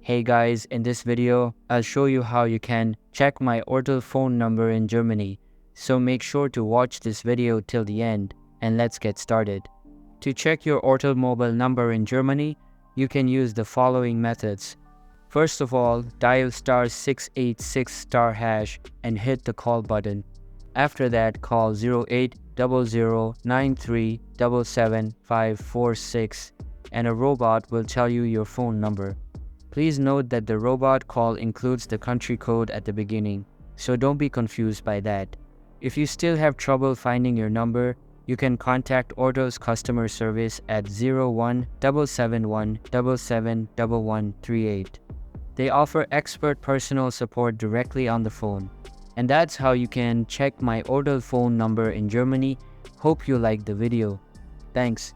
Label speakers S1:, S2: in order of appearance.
S1: Hey guys, in this video, I'll show you how you can check my Ortel phone number in Germany. So make sure to watch this video till the end and let's get started. To check your Ortel mobile number in Germany, you can use the following methods. First of all, dial *686* and hit the call button. After that, call 080093777546 and a robot will tell you your phone number. Please note that the robot call includes the country code at the beginning, so don't be confused by that. If you still have trouble finding your number, you can contact Ortel's customer service at 01-771-771138. They offer expert personal support directly on the phone. And that's how you can check my Ortel phone number in Germany. Hope you liked the video. Thanks.